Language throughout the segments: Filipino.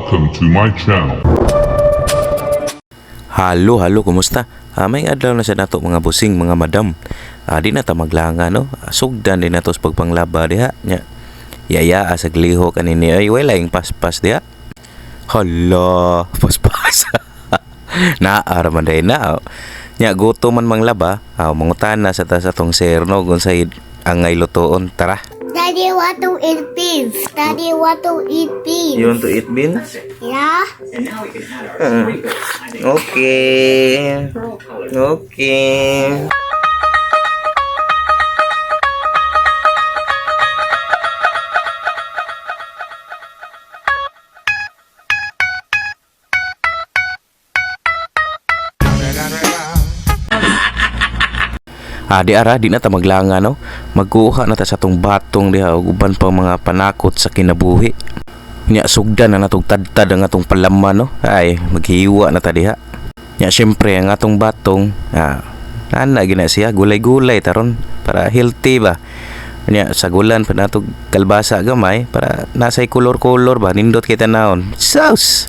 Welcome to my channel. Halo, kumusta? May adlaw na sa nato mga busing, mga madam. Di na ta maglanga no. Sugdan din nato sa pagpanglaba diha. Nya. Yaya sa gliho kanini ay wala yung paspas diha. Hala, paspas. Naar man day na. Nya guto man manglaba, mangutana sa ta sa tong sir no kung sa angay lutoon. Tara. Daddy want to eat beans. Daddy want to eat beans. You want to eat beans? Yeah? Okay. Okay. Di ara, di na ta maglanga no. Magkuha na ta sa tong batong diha ug uban pa mga panakot sa kinabuhi. Nya sugdan na natong tadtad ang atong palaman no. Ay, maghiwa na ta diha. Nya syempre ang atong batong, ana gina siya gulay-gulay taron para healthy ba. Nya sagulan pa natong kalbasa gamay para nasay kolor-kolor ba nindot kita naon. Sauce.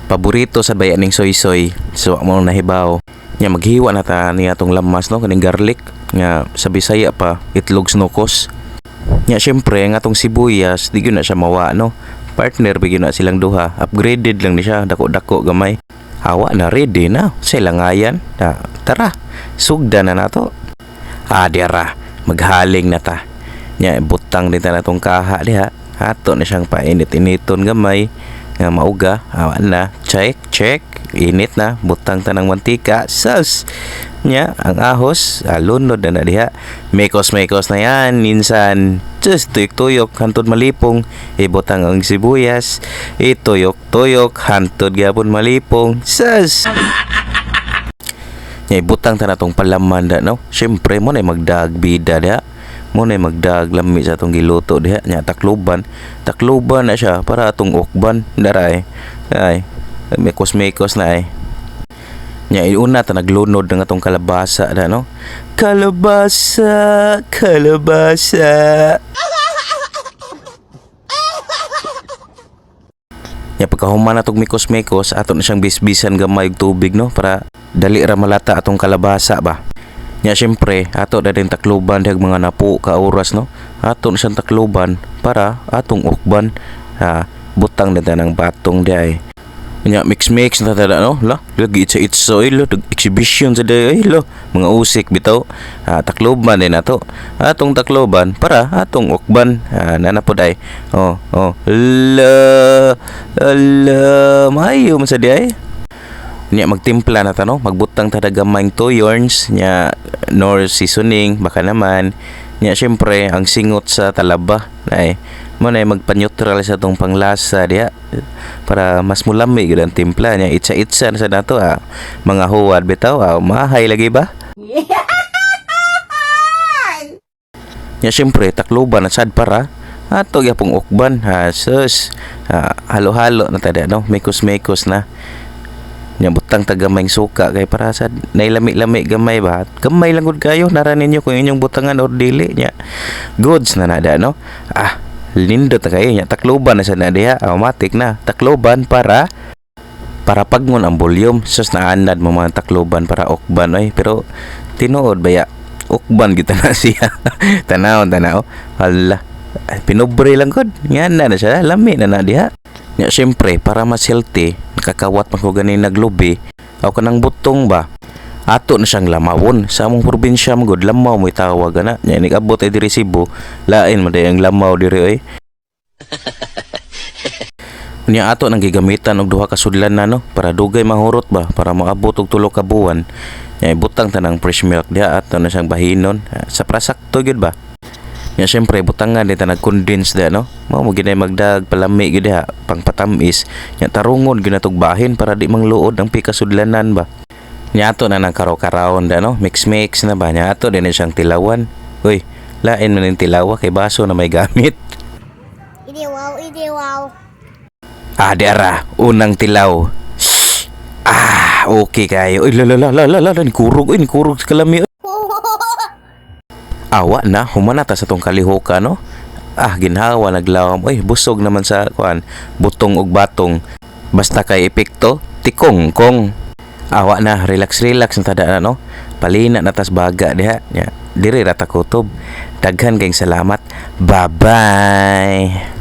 Paborito sa bayaning soy-soy. So amo nahibaw. Nya maghiwa na ta niya atong lamas no kaning garlic nga sa Bisaya pa itlog snokos. Nya syempre ang atong sibuyas di gyud na siya mawa no. Partner bigyan na silang duha. Upgraded lang ni siya dako-dako gamay. Hawa na ready na sa langayan. Tara, sugdan na nato. Diara, maghaling na ta. Nya butang din ta natong kaha diha. Hato na siyang painit-initon gamay nga mauga. Hawa na, check. Init na, butang ta ng mantika. Sus! Nya, ang ahos, lunod na diha. Mekos na yan, minsan. Just tuyok-tuyok, hantod malipong. Ibutang ang sibuyas. Ituyok-tuyok, hantod gapon malipong. Sus! Nya, ibutang ta na tong palaman da, no? Siyempre, mo na magdag bida diha. Mo na magdag lami sa atong giluto diha. Nya, takluban na siya para atong ukban. Daray. Ay, mekos na eh. Nya una ta naglunod ng atong kalabasa da no. Kalabasa. Nya pagkahuman natong mikos ato na siyang bisbisan gamay og tubig no para dali ra malata atong kalabasa ba. Nya syempre ato na din takluban dag mga napo ka oras no. Ato na siyang takluban para atong ukban. Butang na ng batong di ay. Nya mix na tada no la lagi itsa lo exhibition sa day lo mga usik bitaw takloban din nato atong takloban para atong ukban nanapod ay la mayo man sa day nya magtimpla na ta no magbutang tada gamayng toyorns nya nor seasoning baka naman nya syempre ang singot sa talaba ay mo na magpa-neutral sa tong panglasa diha para mas mulami gud ang timpla niya itsa na sa nato mga huwad bitaw mahay lagi ba nya syempre takloban na sad para ato gyapong ukban sus halo-halo na tada no mekos na nya butang tagamay suka kay para sa nailami-lami gamay ba gamay lang gud kayo nara ninyo kung inyong butangan or dili nya goods na nada no lindot na kayo nya takloban na sa na diha automatic na takloban para pagngon ang volume sus naanad mo mga takloban para ukban oy pero tinuod baya ukban kita na siya tanaw hala pinobre lang gud nga na siya lami na diha nya syempre para mas healthy nakakawat man ko ganin naglubi aw kanang butong ba ato na siyang lamawon sa among probinsya magud lamaw mo itawag na nya nigabot ay diri Cebu lain man day ang lamaw diri oy nya ato nang gigamitan og duha ka sudlan na no para dugay mahurot ba para maabot og 3 ka buwan nya ibutang tanang fresh milk diha ato na siyang bahinon sa prasakto gyud ba nya syempre butangan din ta nag-condense diha no mao mo ginay magdag palami gyud diha pang patamis nya tarungon gyud natog bahin para di mangluod ang pikasudlanan ba. Nya ato na ng karaw-karawon da no mix na ba nya ato din siyang tilawan uy lain man yung tilawa kay baso na may gamit Idiwaw. Diara unang tilaw okay kayo uy la ni kurog sa kalami awa na humanata sa tong kalihoka no ginhawa naglawam busog naman sa kuan butong ug batong Basta kay epekto, tikong-kong. Awa na, relax-relax na tada no. Palina na tas baga diha. Ya, diri rata kutob. Daghan kayong salamat. Bye-bye.